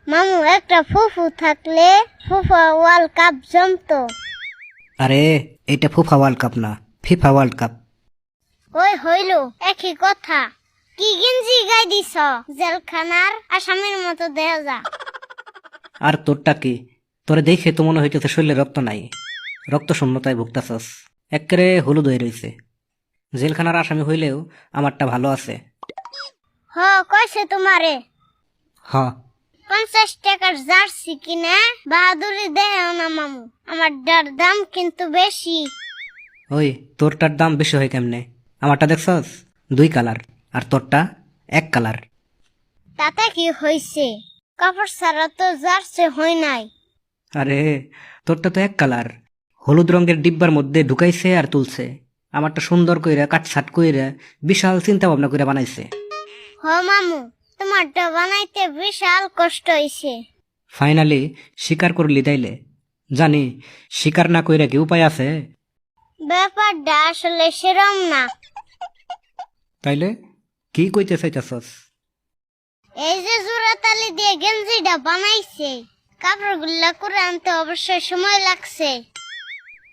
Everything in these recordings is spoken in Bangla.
মামু একটা ফুফু থাকলে ফুফা ওয়ার্ল্ড কাপ জমতো। আরে এটা ফুফা ওয়ার্ল্ড কাপ না, ফিফা ওয়ার্ল্ড কাপ। ওই হইল একই কথা। কি গেঞ্জি গাই দিছ, জেলখানার আসামির মতো দেয়া যা। আর তোরটা কি? তোরে দেখে তো মনে হইতেছে শরীরে রক্ত নাই, রক্ত শূন্যতায় ভুগতাছস। একেবারে হলুদ হয়ে রইছে। জেলখানার আসামি হইলেও আমারটা ভালো আছে। হ কইছে তোমারে হ 50 টাকার জার্সি কিনে বাহাদুরি দেয় না মামু। আমার দাম কিন্তু বেশি। ওই তোরটার দাম বেশি হয় কেমনে? আমারটা দেখছস 2 কালার, আর তোরটা 1 কালার। তাতে কি হইছে? কাপড় ছাড়া তো জার্সি হয় নাই। আরে তোরটা তো 1 কালার, হলুদ রঙের ডিব্বার মধ্যে ঢুকাইছে আর তুলছে। আমারটা সুন্দর কইরা কাটছাট কইরা বিশাল চিন্তা ভাবনা কইরা বানাইছে। হ মামু, তোমারটা বানাইতে বিশাল কষ্ট হইছে। ফাইনালি স্বীকার করলি তাইলে? জানি স্বীকার না কইরা কি উপায় আছে? ব্যাপারটা আসলে সেরম না। তাইলে কি কইতে চাইতাছস? এই যে জোড়াতালি দিয়ে গেঞ্জিটা বানাইছে, কাপড়গুলা করে আনতে অবশ্যই সময় লাগছে।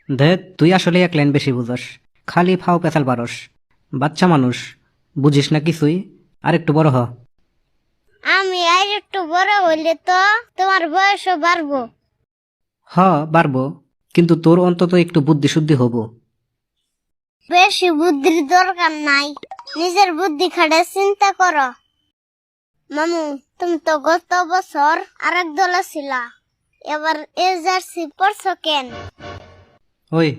দেখ তুই আসলে এক লাইন বেশি বুঝস, খালি ফাও পেছাল পারস। বাচ্চা মানুষ, বুঝিস না কিছুই। আর একটু বড় হ। আমি আর একটু বড় হইলে তো তোমার বয়সও বাড়বো। হ পারবো, কিন্তু তোর অন্তত একটু বুদ্ধি শুদ্ধি হব। বেশি বুদ্ধির দরকার নাই, নিজের বুদ্ধি খাটে চিন্তা করো। মামু, তুমি তো গত বছর আরেক দলে ছিলা, এবার এ জার্সি পরছো কেন? ওই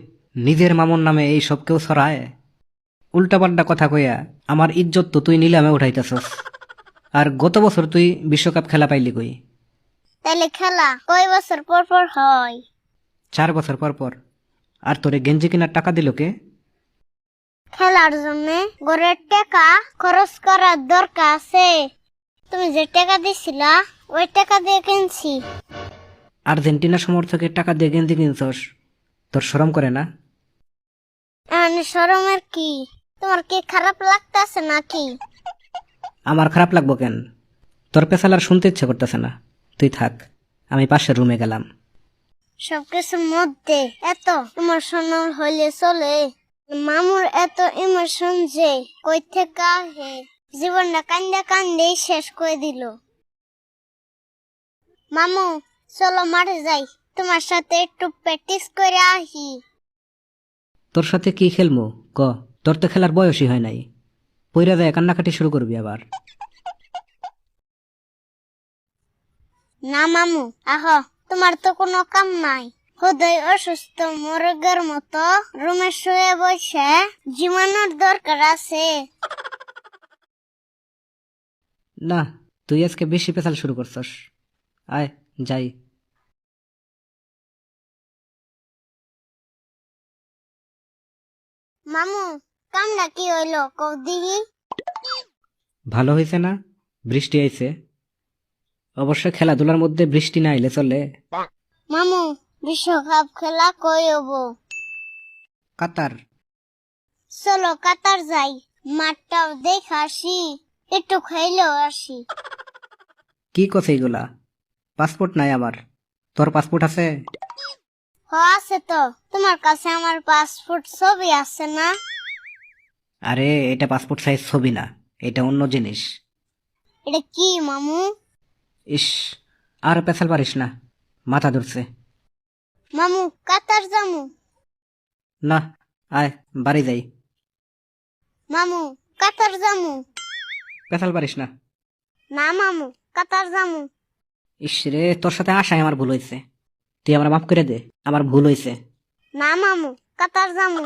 নিজের মামুর নামে এই সব কেউ ছড়ায়? উল্টাপাল্টা কথা কইয়া আমার ইজ্জত তো তুই নিলামে উঠাইতাছস। আর গত বছর তুই বিশ্বকাপ খেলা পাইলি কই? তাইলে খেলা কয় বছর পর পর হয়? 4 বছর পর পর। আর তোরে গেঞ্জি কেনার টাকা দিল কে? খেলার জন্য ঘরের টাকা খরচ করার দরকার আছে। তুমি যে টাকা দিছিলা ওই টাকা দিয়ে কিনছি। আর্জেন্টিনা সমর্থকের টাকা দিয়ে গেঞ্জি কিনছস, তোর শরম করে না? এমনি শরমের কি? তোমার কি খারাপ লাগতেছে নাকি? আমার খারাপ লাগবো কেন? তোর পেছাল আর শুনতে ইচ্ছে করতেছে না। তুই থাক, আমি পাশের রুমে গেলাম। সবকিছুর মধ্যে এত ইমোশনাল হইলে চলে? মামুর এত ইমোশন যে কই থেকে আহে, জীবনটা কান্দে কান্দেই শেষ করে দিল। মামু চলো মাঠে যাই, তোমার সাথে একটু প্র্যাকটিস করে আহি। তোর সাথে কি খেলবো ক? তোর তো খেলার বয়সই হয় নাই। পইরা যায় কান্নাকাটি শুরু করবি আবার। না মামু আহ, তোমার তো কোনো কাম নাই। হৃদয় অসুস্থ মুরগের মতো রুমে শুয়ে বসে জীবাণুর দরকার আছে। না, তুই আজকে বেশি পেছাল শুরু করছস। আয় যাই। মামু কামটা কি হইলো কও দিহি? ভালো হয়েছে না? বৃষ্টি আইছে। অবশ্য খেলাধুলার মধ্যে বৃষ্টি না আইলে চলে। মামু বিশ্বকাপ খেলা কই হবো? কাতার। চলো কাতার যাই, মাঠটাও দেখে আসি, একটু খাইলেও আসি। কি কথা এগুলা? পাসপোর্ট নাই আমার। তোর পাসপোর্ট আছে? হ আছে তো, তোমার কাছে আমার পাসপোর্ট ছবি আছে না? আরে এটা পাসপোর্ট সাইজ ছবি না, এটা অন্য জিনিস। এটা কি মামু? ইস, আর পেছাল পারিস না, মাথা ধরছে। মামু কাতার যামু। না, আয় বাড়ি যাই। মামু কাতার যামু। পেছাল পারিস না। না মামু কাতার যামু। ইস রে, তোর সাথে আসায় আমার ভুল হয়েছে। তুই আমার মাফ করে দে, আমার ভুল হয়েছে। না মামু কাতার যামু।